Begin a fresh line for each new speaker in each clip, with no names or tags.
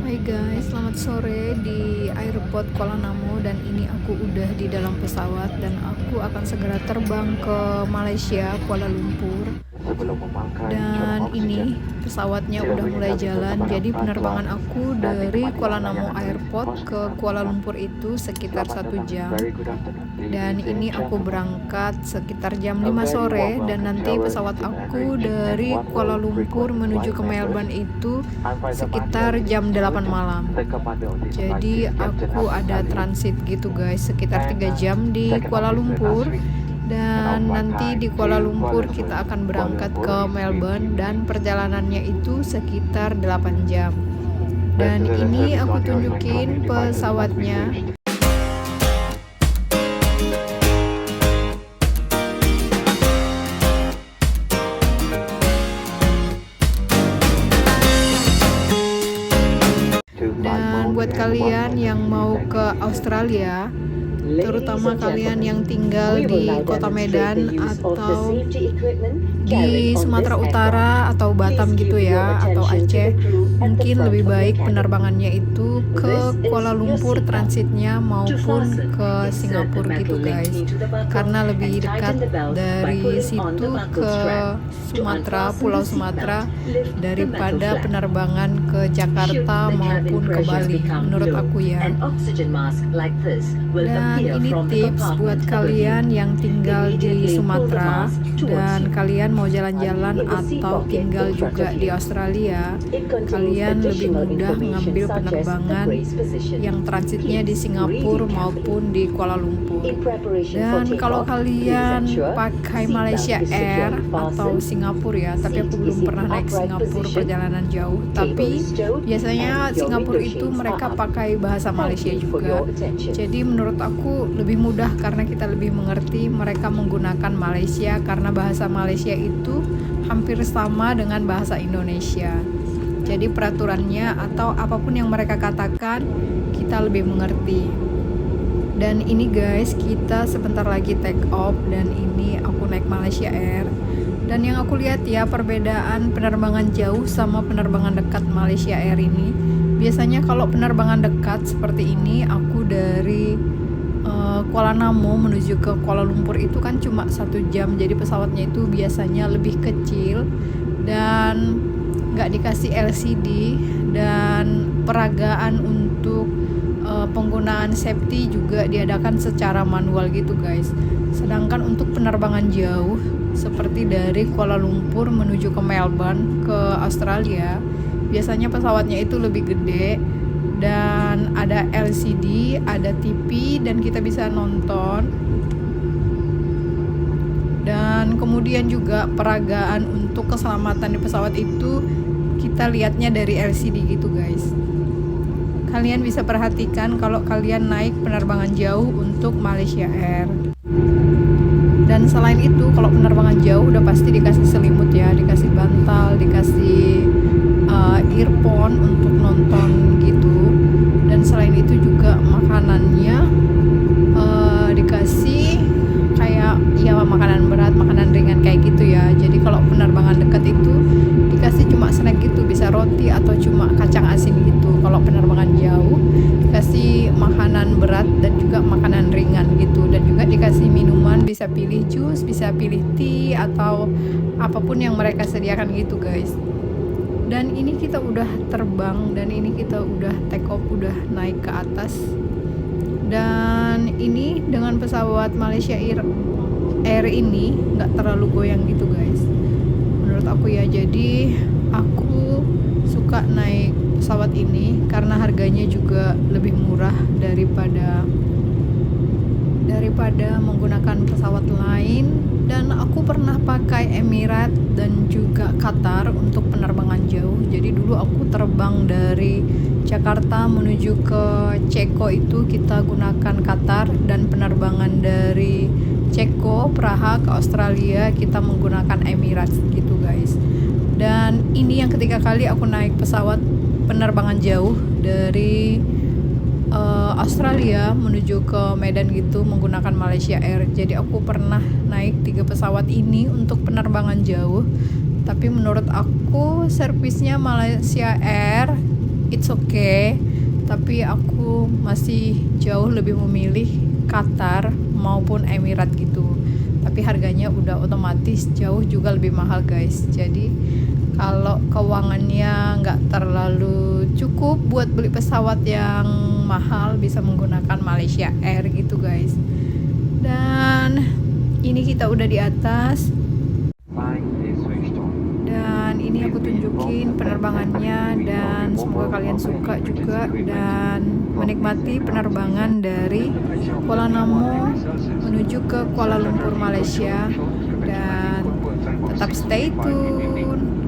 Hai guys, selamat sore di airport Kuala Namu dan ini aku udah di dalam pesawat dan aku akan segera terbang ke Malaysia, Kuala Lumpur. Dan ini pesawatnya udah mulai jalan, jadi penerbangan aku dari Kuala Namu Airport ke Kuala Lumpur itu sekitar 1 jam. Dan ini aku berangkat sekitar jam 5 sore dan nanti pesawat aku dari Kuala Lumpur menuju ke Melbourne itu sekitar jam 8 malam. Jadi aku ada transit gitu guys, sekitar 3 jam di Kuala Lumpur. Dan nanti di Kuala Lumpur kita akan berangkat ke Melbourne dan perjalanannya itu sekitar 8 jam. Dan ini aku tunjukin pesawatnya. Dan buat kalian yang mau ke Australia, terutama kalian yang tinggal di Kota Medan atau di Sumatera Utara atau Batam gitu ya, atau Aceh, mungkin lebih baik penerbangannya itu ke Kuala Lumpur transitnya maupun ke Singapura gitu guys, karena lebih dekat dari situ ke Sumatera, Pulau Sumatera daripada penerbangan ke Jakarta maupun ke Bali menurut aku ya. Dan ini tips buat kalian yang tinggal di Sumatera dan kalian mau jalan-jalan atau tinggal juga di Australia, kalian lebih mudah mengambil penerbangan yang transitnya di Singapura maupun di Kuala Lumpur. Dan kalau kalian pakai Malaysia Air atau Singapura ya, tapi aku belum pernah naik Singapura perjalanan jauh, tapi biasanya Singapura itu mereka pakai bahasa Malaysia juga. Jadi menurut aku lebih mudah karena kita lebih mengerti mereka menggunakan Malaysia, karena bahasa Malaysia itu hampir sama dengan bahasa Indonesia. Jadi peraturannya atau apapun yang mereka katakan kita lebih mengerti. Dan ini guys, kita sebentar lagi take off dan ini aku naik Malaysia Air. Dan yang aku lihat ya, perbedaan penerbangan jauh sama penerbangan dekat Malaysia Air ini. Biasanya kalau penerbangan dekat seperti ini, aku dari Kuala Namu menuju ke Kuala Lumpur itu kan cuma 1 jam, jadi pesawatnya itu biasanya lebih kecil dan nggak dikasih LCD, dan peragaan untuk penggunaan safety juga diadakan secara manual gitu guys. Sedangkan untuk penerbangan jauh seperti dari Kuala Lumpur menuju ke Melbourne ke Australia, biasanya pesawatnya itu lebih gede dan ada LCD, ada TV dan kita bisa nonton. Dan kemudian juga peragaan untuk keselamatan di pesawat itu kita lihatnya dari LCD gitu guys. Kalian bisa perhatikan kalau kalian naik penerbangan jauh untuk Malaysia Air. Dan selain itu kalau penerbangan jauh udah pasti dikasih selimut ya, dikasih bantal, dikasih earphone untuk nonton gitu. Dan selain itu juga makanannya dikasih kayak ya makanan berat, makanan ringan kayak gitu ya. Jadi kalau penerbangan dekat itu dikasih cuma snack gitu, bisa roti atau cuma kacang asin gitu. Kalau penerbangan jauh dikasih makanan berat dan juga makanan ringan gitu, dan juga dikasih minuman, bisa pilih jus, bisa pilih tea atau apapun yang mereka sediakan gitu guys. Dan ini kita udah terbang dan ini kita udah take off, udah naik ke atas. Dan ini dengan pesawat Malaysia Air ini nggak terlalu goyang gitu guys menurut aku ya. Jadi aku suka naik pesawat ini karena harganya juga lebih murah daripada menggunakan pesawat lain. Dan aku pernah pakai Emirates dan juga Qatar untuk penerbangan jauh. Jadi dulu aku terbang dari Jakarta menuju ke Ceko itu kita gunakan Qatar, dan penerbangan dari Ceko, Praha ke Australia kita menggunakan Emirates gitu guys. Dan ini yang ketiga kali aku naik pesawat penerbangan jauh dari Australia menuju ke Medan gitu menggunakan Malaysia Air. Jadi aku pernah naik 3 pesawat ini untuk penerbangan jauh. Tapi menurut aku servisnya Malaysia Air it's okay, tapi aku masih jauh lebih memilih Qatar maupun Emirat gitu. Tapi harganya udah otomatis jauh juga lebih mahal guys. Jadi kalau keuangannya nggak terlalu cukup buat beli pesawat yang mahal, bisa menggunakan Malaysia Air gitu guys. Dan ini kita udah di atas, dan ini aku tunjukin penerbangannya, dan semoga kalian suka juga dan menikmati penerbangan dari Kuala Namu menuju ke Kuala Lumpur Malaysia. Dan tetap stay tune.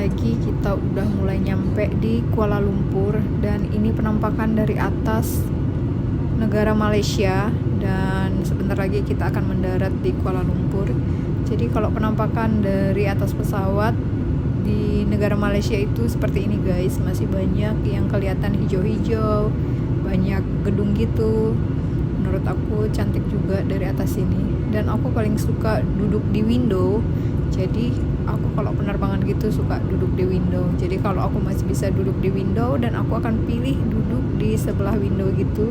lagi kita udah mulai nyampe di Kuala Lumpur, dan ini penampakan dari atas negara Malaysia, dan sebentar lagi kita akan mendarat di Kuala Lumpur. Jadi kalau penampakan dari atas pesawat di negara Malaysia itu seperti ini guys, masih banyak yang kelihatan hijau-hijau, banyak gedung gitu. Menurut aku cantik juga dari atas sini, dan aku paling suka duduk di window. Jadi aku kalau penerbangan gitu suka duduk di window. Jadi kalau aku masih bisa duduk di window, dan aku akan pilih duduk di sebelah window gitu.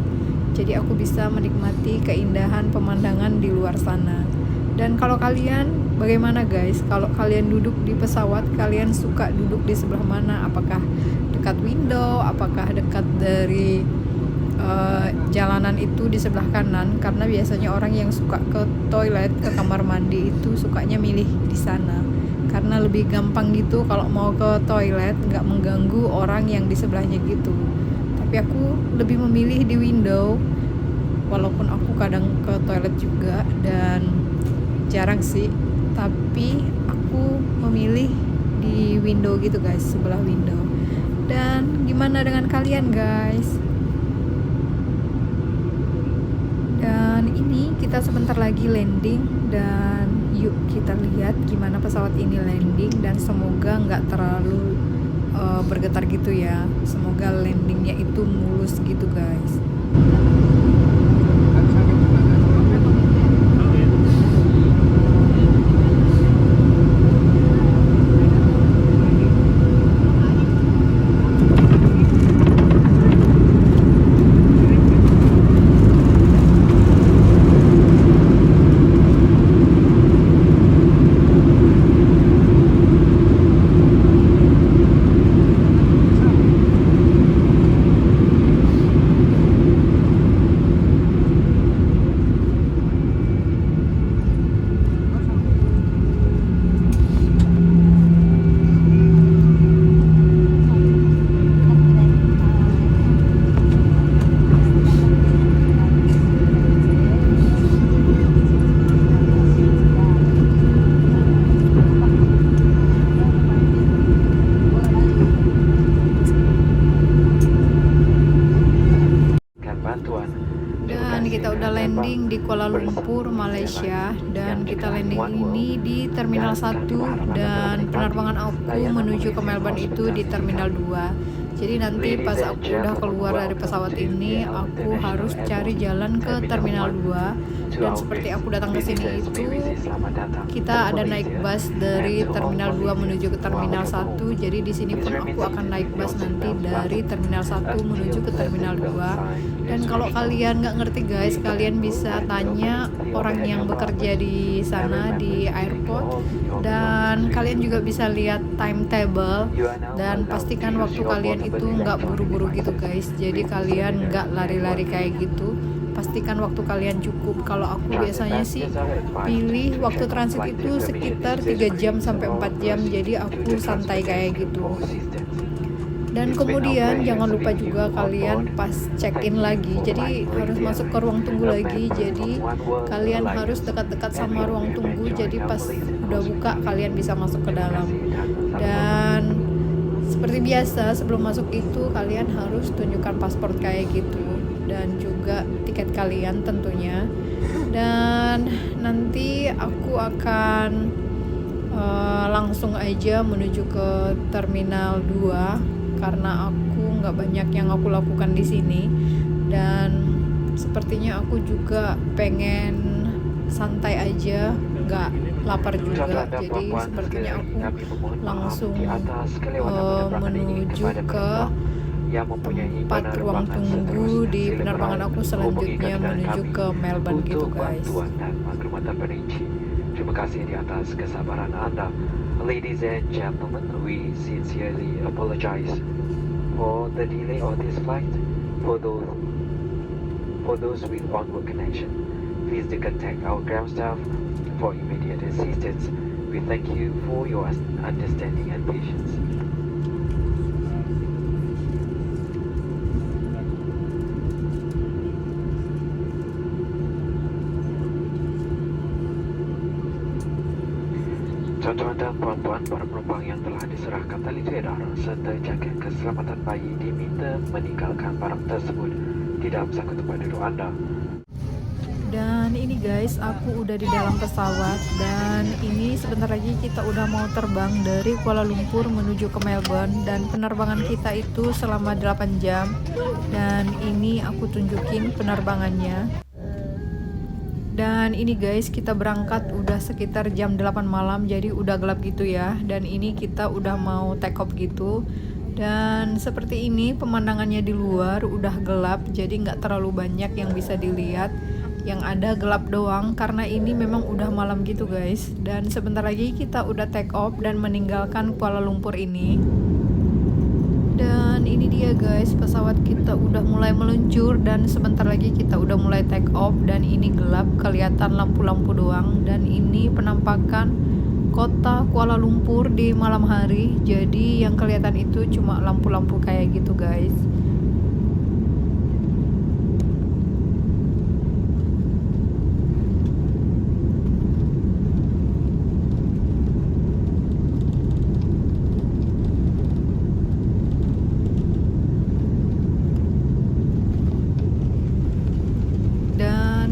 Jadi aku bisa menikmati keindahan pemandangan di luar sana. Dan kalau kalian bagaimana guys? Kalau kalian duduk di pesawat, kalian suka duduk di sebelah mana? Apakah dekat window? Apakah dekat dari jalanan itu di sebelah kanan? Karena biasanya orang yang suka ke toilet, ke kamar mandi itu sukanya milih di sana, karena lebih gampang gitu kalau mau ke toilet, nggak mengganggu orang yang di sebelahnya gitu. Tapi aku lebih memilih di window, walaupun aku kadang ke toilet juga dan jarang sih, tapi aku memilih di window gitu guys, sebelah window. Dan gimana dengan kalian guys? Dan ini kita sebentar lagi landing, dan yuk kita lihat gimana pesawat ini landing, dan semoga nggak terlalu bergetar gitu ya. Semoga landingnya itu mulus gitu guys. Dan kita udah landing di Kuala Lumpur, Malaysia, dan kita landing ini di Terminal 1, dan penerbangan aku menuju ke Melbourne itu di Terminal 2. Jadi nanti pas aku udah keluar dari pesawat ini, aku harus cari jalan ke Terminal 2. Dan seperti aku datang ke sini itu, kita ada naik bus dari Terminal 2 menuju ke Terminal 1. Jadi di sini pun aku akan naik bus nanti dari Terminal 1 menuju ke Terminal 2. Dan kalau kalian nggak ngerti guys, kalian bisa tanya orang yang bekerja di sana di airport, dan kalian juga bisa lihat timetable, dan pastikan waktu kalian itu nggak buru-buru gitu guys. Jadi kalian nggak lari-lari kayak gitu, pastikan waktu kalian cukup. Kalau aku biasanya sih pilih waktu transit itu sekitar 3 jam sampai 4 jam, jadi aku santai kayak gitu. Dan kemudian jangan lupa juga kalian pas check-in lagi, jadi harus masuk ke ruang tunggu lagi. Jadi kalian harus dekat-dekat sama ruang tunggu, jadi pas udah buka kalian bisa masuk ke dalam. Dan seperti biasa sebelum masuk itu kalian harus tunjukkan paspor kayak gitu, dan juga tiket kalian tentunya. Dan nanti aku akan langsung aja menuju ke Terminal 2, karena aku nggak banyak yang aku lakukan di sini, dan sepertinya aku juga pengen santai aja, nggak lapar juga. Jadi sepertinya aku langsung menuju ke tempat ruang tunggu di penerbangan aku selanjutnya menuju ke Melbourne gitu guys.
Terima kasih di atas kesabaran Anda. Ladies and gentlemen, we sincerely apologize for the delay of this flight. For those with onward connection, please do contact our ground staff for immediate assistance. We thank you for your understanding and patience. Tuan-tuan dan puan-puan, para penumpang yang telah diserahkan tali federa serta jaket keselamatan bayi diminta meninggalkan barang tersebut di dalam saku tempat duduk Anda.
Dan ini guys, aku udah di dalam pesawat dan ini sebentar lagi kita udah mau terbang dari Kuala Lumpur menuju ke Melbourne dan penerbangan kita itu selama 8 jam. Dan ini aku tunjukin penerbangannya. Dan ini guys, kita berangkat udah sekitar jam 8 malam, jadi udah gelap gitu ya. Dan ini kita udah mau take off gitu. Dan seperti ini pemandangannya di luar udah gelap, jadi nggak terlalu banyak yang bisa dilihat. Yang ada gelap doang karena ini memang udah malam gitu guys. Dan sebentar lagi kita udah take off dan meninggalkan Kuala Lumpur ini. Dan ini dia guys, pesawat kita udah mulai meluncur dan sebentar lagi kita udah mulai take off. Dan ini gelap, kelihatan lampu-lampu doang. Dan ini penampakan kota Kuala Lumpur di malam hari. Jadi yang kelihatan itu cuma lampu-lampu kayak gitu guys.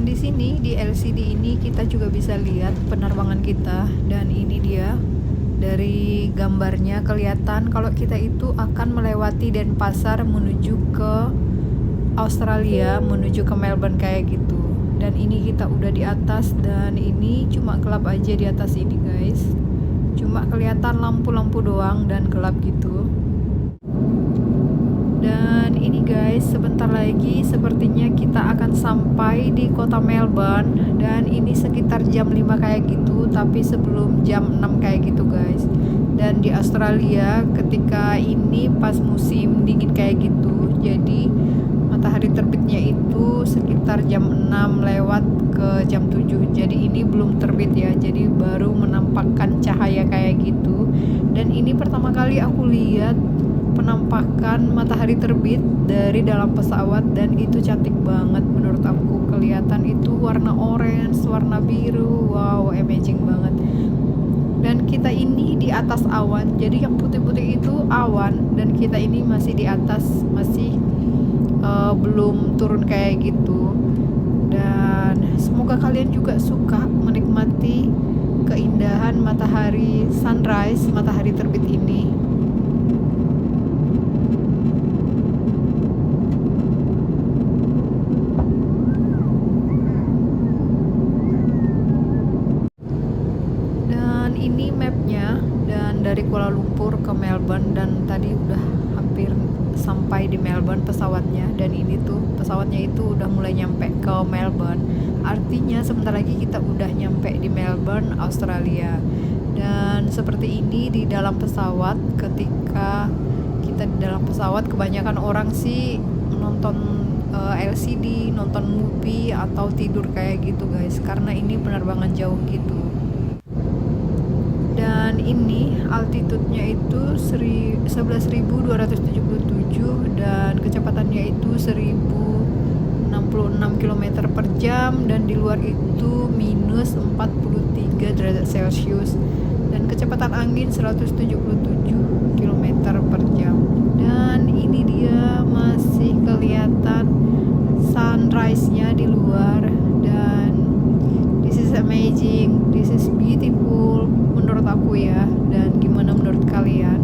Di sini di LCD ini kita juga bisa lihat penerbangan kita dan ini dia dari gambarnya kelihatan kalau kita itu akan melewati Denpasar menuju ke Australia, menuju ke Melbourne kayak gitu. Dan ini kita udah di atas dan ini cuma gelap aja di atas ini guys. Cuma kelihatan lampu-lampu doang dan gelap gitu. Dan ini guys, sebentar lagi sepertinya kita akan sampai di kota Melbourne. Dan ini sekitar jam 5 kayak gitu, tapi sebelum jam 6 kayak gitu guys. Dan di Australia ketika ini pas musim dingin kayak gitu, jadi matahari terbitnya itu sekitar jam 6 lewat ke jam 7. Jadi ini belum terbit ya, jadi baru menampakkan cahaya kayak gitu. Dan ini pertama kali aku lihat penampakan matahari terbit dari dalam pesawat dan itu cantik banget menurut aku. Kelihatan itu warna orange, warna biru, wow amazing banget. Dan kita ini di atas awan, jadi yang putih-putih itu awan dan kita ini masih di atas, masih belum turun kayak gitu. Dan semoga kalian juga suka menikmati keindahan matahari sunrise, matahari terbit ini. Ini mapnya dan dari Kuala Lumpur ke Melbourne dan tadi udah hampir sampai di Melbourne pesawatnya. Dan ini tuh pesawatnya itu udah mulai nyampe ke Melbourne, artinya sebentar lagi kita udah nyampe di Melbourne, Australia. Dan seperti ini di dalam pesawat, ketika kita di dalam pesawat kebanyakan orang sih nonton LCD, nonton movie atau tidur kayak gitu guys, karena ini penerbangan jauh gitu. Dan ini altitude-nya itu 11.277 dan kecepatannya itu 1066 km per jam dan di luar itu minus 43 derajat Celcius dan kecepatan angin 177 km per jam. Dan ini dia masih kelihatan sunrise-nya di luar dan this is amazing, this is beautiful menurut aku ya. Dan gimana menurut kalian?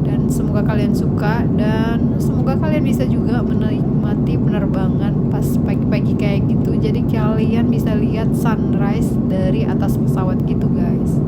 Dan semoga kalian suka dan semoga kalian bisa juga menikmati penerbangan pas pagi-pagi kayak gitu, jadi kalian bisa lihat sunrise dari atas pesawat gitu guys.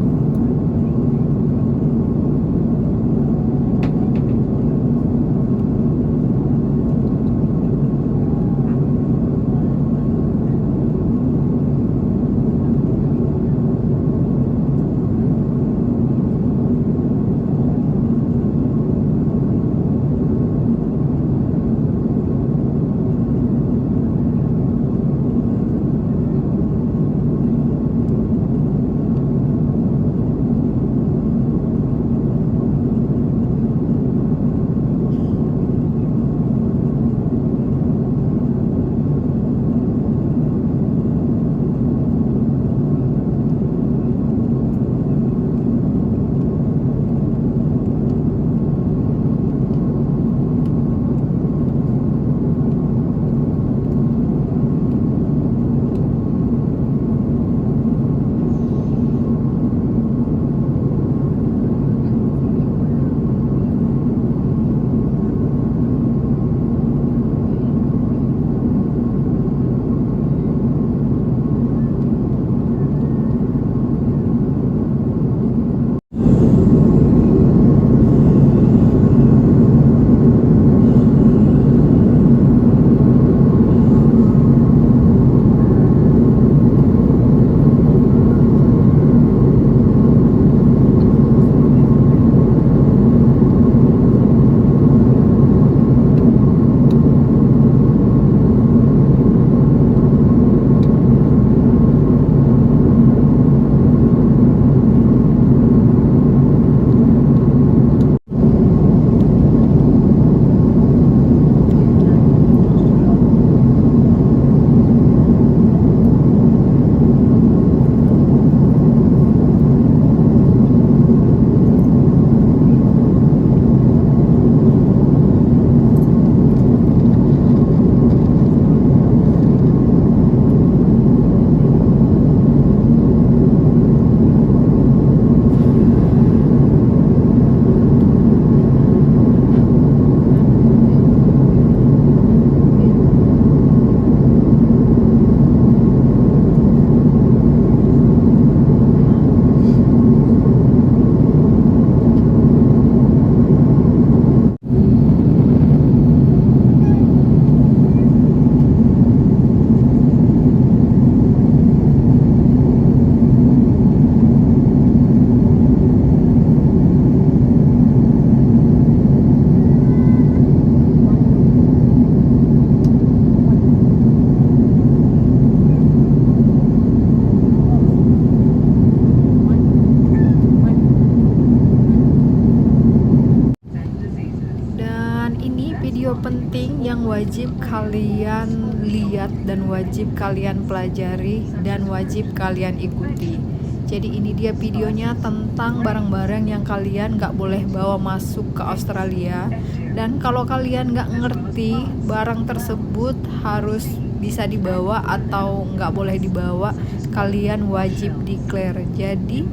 penting yang wajib kalian lihat dan wajib kalian pelajari dan wajib kalian ikuti. Jadi ini dia videonya tentang barang-barang yang kalian nggak boleh bawa masuk ke Australia. Dan kalau kalian nggak ngerti barang tersebut harus bisa dibawa atau nggak boleh dibawa, kalian wajib declare. Jadi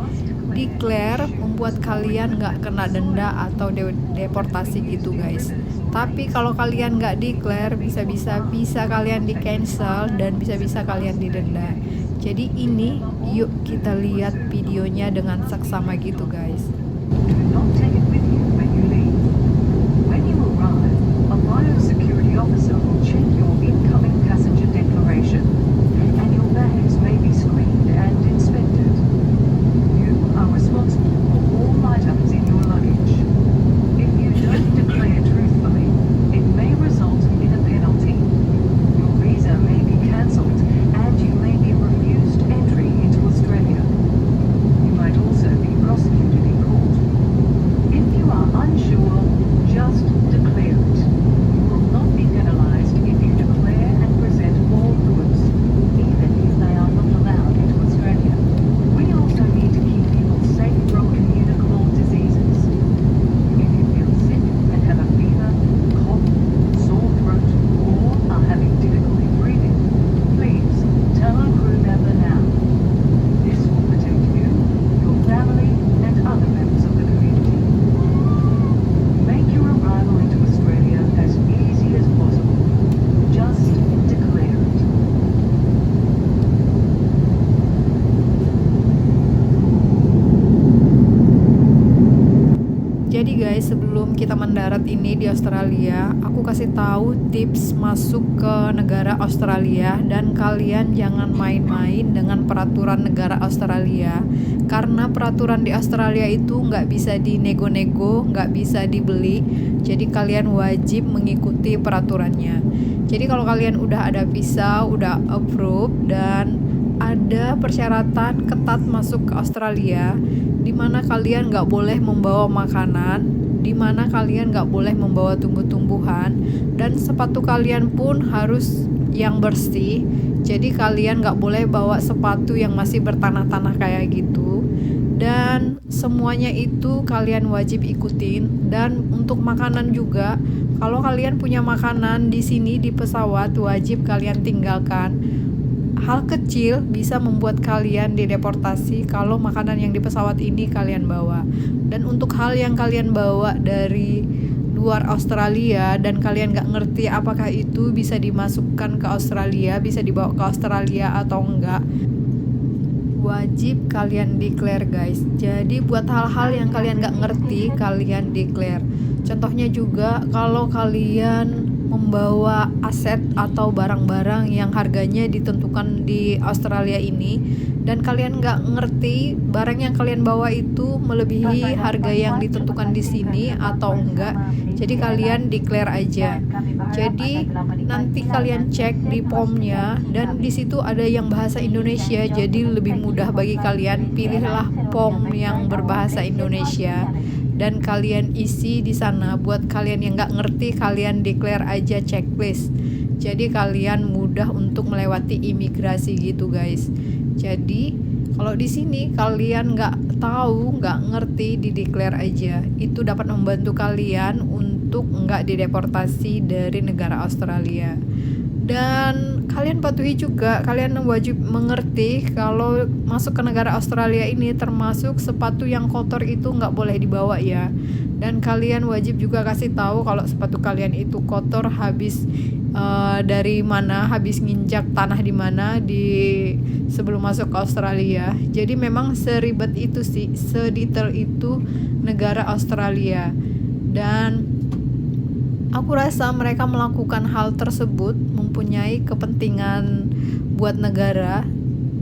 declare membuat kalian nggak kena denda atau deportasi gitu guys. Tapi kalau kalian nggak declare bisa kalian di cancel dan bisa kalian didenda. Jadi ini yuk kita lihat videonya dengan saksama gitu guys.
Do not take it with you when you leave. When you arrive, a biosecurity officer will check your incoming passenger declaration, and your bags may be screened and inspected. You are responsible for all items in your luggage. If you don't declare truthfully, it may result in a penalty. Your visa may be cancelled, and you may be refused entry into Australia. You might also be prosecuted in court. If you are unsure, just declare it. You will not be penalised if you declare and present all goods, even if they are not allowed into Australia. We also need to keep people safe from communicable diseases. If you feel sick and have a fever, cough, sore throat, or are having difficulty breathing, please tell a crew member now. This will protect you, your family, and other members of the community. Make your arrival into Australia as easy as possible. Just declare it.
Jadi guys, sebelum kita mendarat ini di Australia, aku kasih tahu tips masuk ke negara Australia dan kalian jangan main-main dengan peraturan negara Australia. Karena peraturan di Australia itu nggak bisa dinego-nego, nggak bisa dibeli. Jadi kalian wajib mengikuti peraturannya. Jadi kalau kalian udah ada visa, udah approve dan ada persyaratan ketat masuk ke Australia, di mana kalian nggak boleh membawa makanan, di mana kalian nggak boleh membawa tumbuh-tumbuhan, dan sepatu kalian pun harus yang bersih. Jadi kalian nggak boleh bawa sepatu yang masih bertanah-tanah kayak gitu. Dan semuanya itu kalian wajib ikutin. Dan untuk makanan juga, kalau kalian punya makanan di sini di pesawat wajib kalian tinggalkan. Hal kecil bisa membuat kalian dideportasi kalau makanan yang di pesawat ini kalian bawa. Dan untuk hal yang kalian bawa dari luar Australia dan kalian nggak ngerti apakah itu bisa dimasukkan ke Australia, bisa dibawa ke Australia atau enggak, wajib kalian declare guys. Jadi buat hal-hal yang kalian nggak ngerti, kalian declare. Contohnya juga kalau kalian membawa aset atau barang-barang yang harganya ditentukan di Australia ini dan kalian nggak ngerti barang yang kalian bawa itu melebihi harga yang ditentukan di sini atau enggak, jadi kalian declare aja. Jadi nanti kalian cek di POM-nya dan di situ ada yang bahasa Indonesia, jadi lebih mudah bagi kalian. Pilihlah POM yang berbahasa Indonesia dan kalian isi di sana. Buat kalian yang nggak ngerti, kalian declare aja checklist. Jadi kalian mudah untuk melewati imigrasi gitu guys. Jadi kalau di sini kalian nggak tahu, nggak ngerti, di declare aja. Itu dapat membantu kalian untuk nggak dideportasi dari negara Australia. Dan kalian patuhi juga, kalian wajib mengerti kalau masuk ke negara Australia ini termasuk sepatu yang kotor itu nggak boleh dibawa ya. Dan kalian wajib juga kasih tahu kalau sepatu kalian itu kotor habis dari mana, habis nginjak tanah di mana di sebelum masuk ke Australia. Jadi memang seribet itu sih, sedetail itu negara Australia. Dan aku rasa mereka melakukan hal tersebut mempunyai kepentingan buat negara.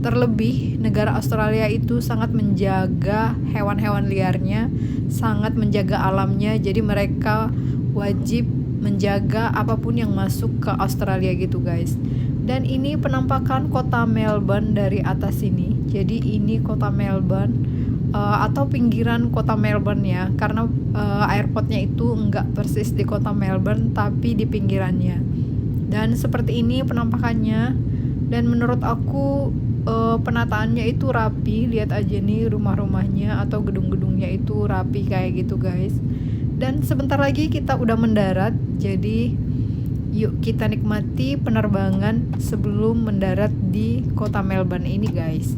Terlebih negara Australia itu sangat menjaga hewan-hewan liarnya, sangat menjaga alamnya. Jadi mereka wajib menjaga apapun yang masuk ke Australia gitu guys. Dan ini penampakan kota Melbourne dari atas sini. Jadi ini kota Melbourne. atau pinggiran kota Melbourne ya, karena airportnya itu nggak persis di kota Melbourne tapi di pinggirannya. Dan seperti ini penampakannya, dan menurut aku penataannya itu rapi. Lihat aja nih rumah-rumahnya atau gedung-gedungnya itu rapi kayak gitu guys. Dan sebentar lagi kita udah mendarat, jadi yuk kita nikmati penerbangan sebelum mendarat di kota Melbourne ini guys.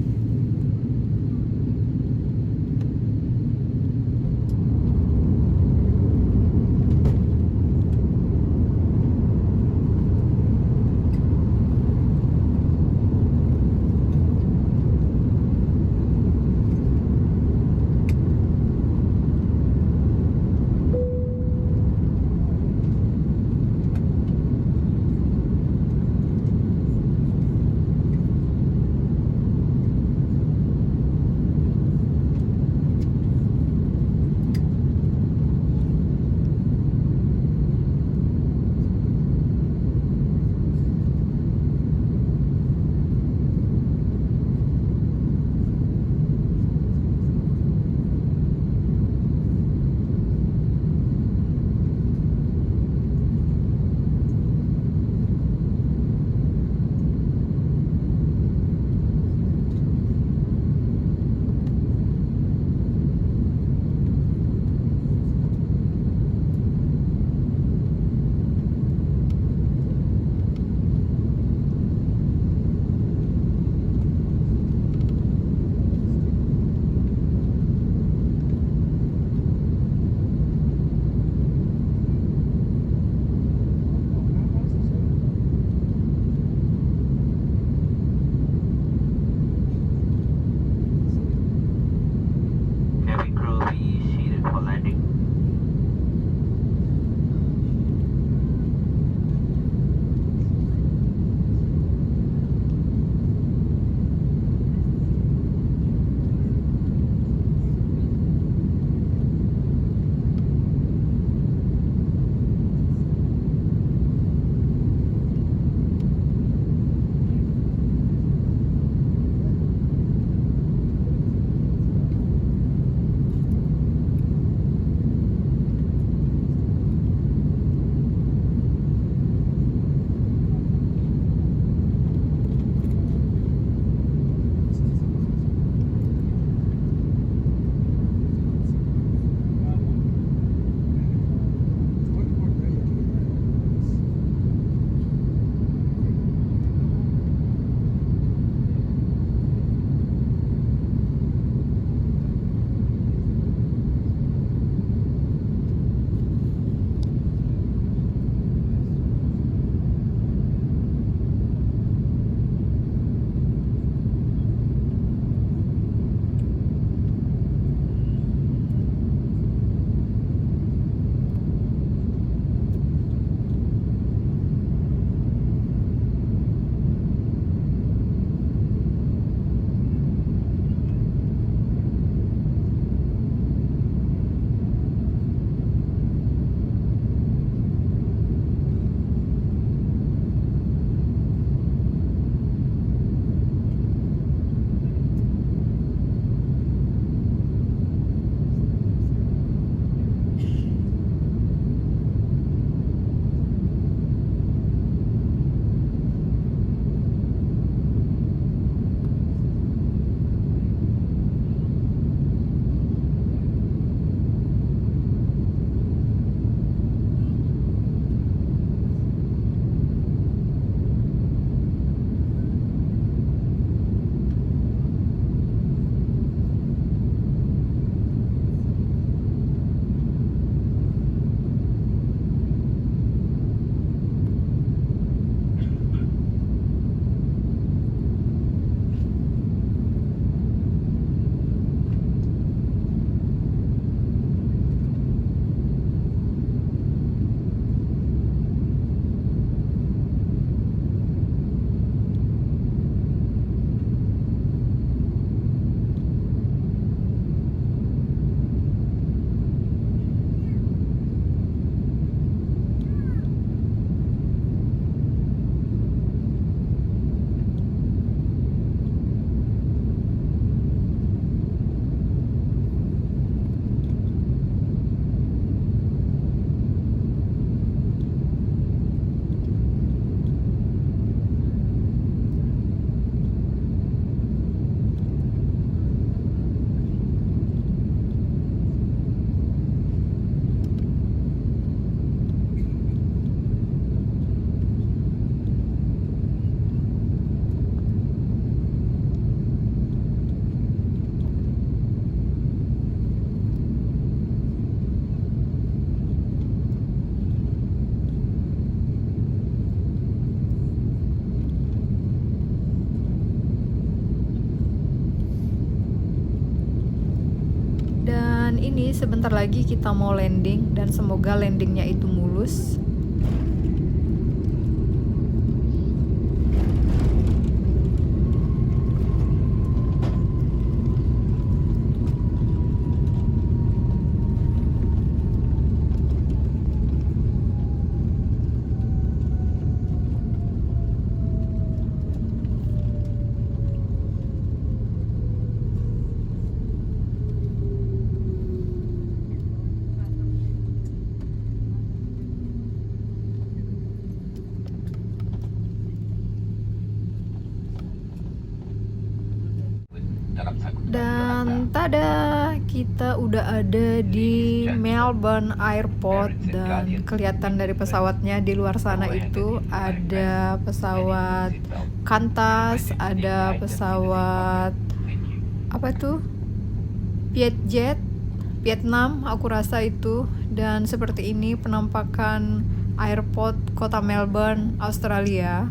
ini sebentar lagi kita mau landing dan semoga landingnya itu mulus. Dan tada, kita udah ada di Melbourne Airport dan kelihatan dari pesawatnya di luar sana itu ada pesawat Qantas, ada pesawat apa tuh? Vietjet, Vietnam aku rasa itu. Dan seperti ini penampakan airport kota Melbourne, Australia.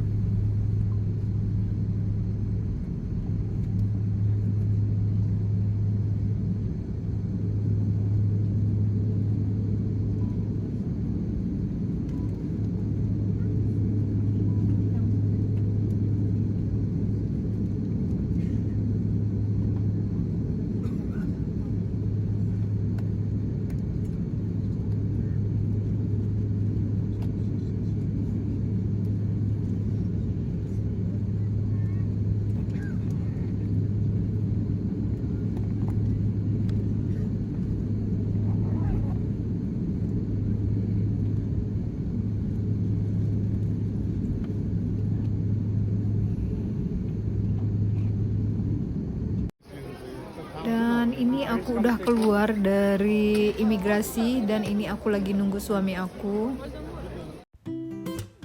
Dan ini aku udah keluar dari imigrasi dan ini aku lagi nunggu suami aku.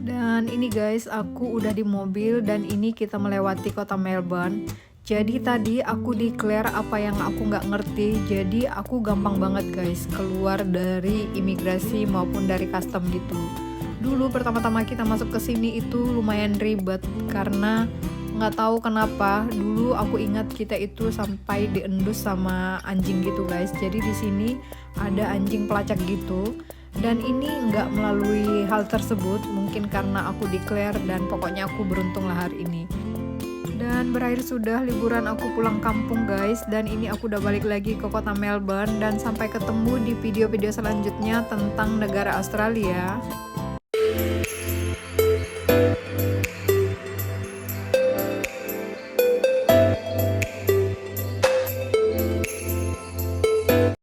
Dan ini guys, aku udah di mobil dan ini kita melewati kota Melbourne. Jadi tadi aku declare apa yang aku nggak ngerti, jadi aku gampang banget guys keluar dari imigrasi maupun dari custom gitu. Dulu pertama-tama kita masuk ke sini itu lumayan ribet karena nggak tahu kenapa dulu aku ingat kita itu sampai diendus sama anjing gitu guys. Jadi di sini ada anjing pelacak gitu dan ini nggak melalui hal tersebut, mungkin karena aku declare dan pokoknya aku beruntung lah hari ini. Dan berakhir sudah liburan aku pulang kampung guys, dan ini aku udah balik lagi ke kota Melbourne dan sampai ketemu di video-video selanjutnya tentang negara Australia.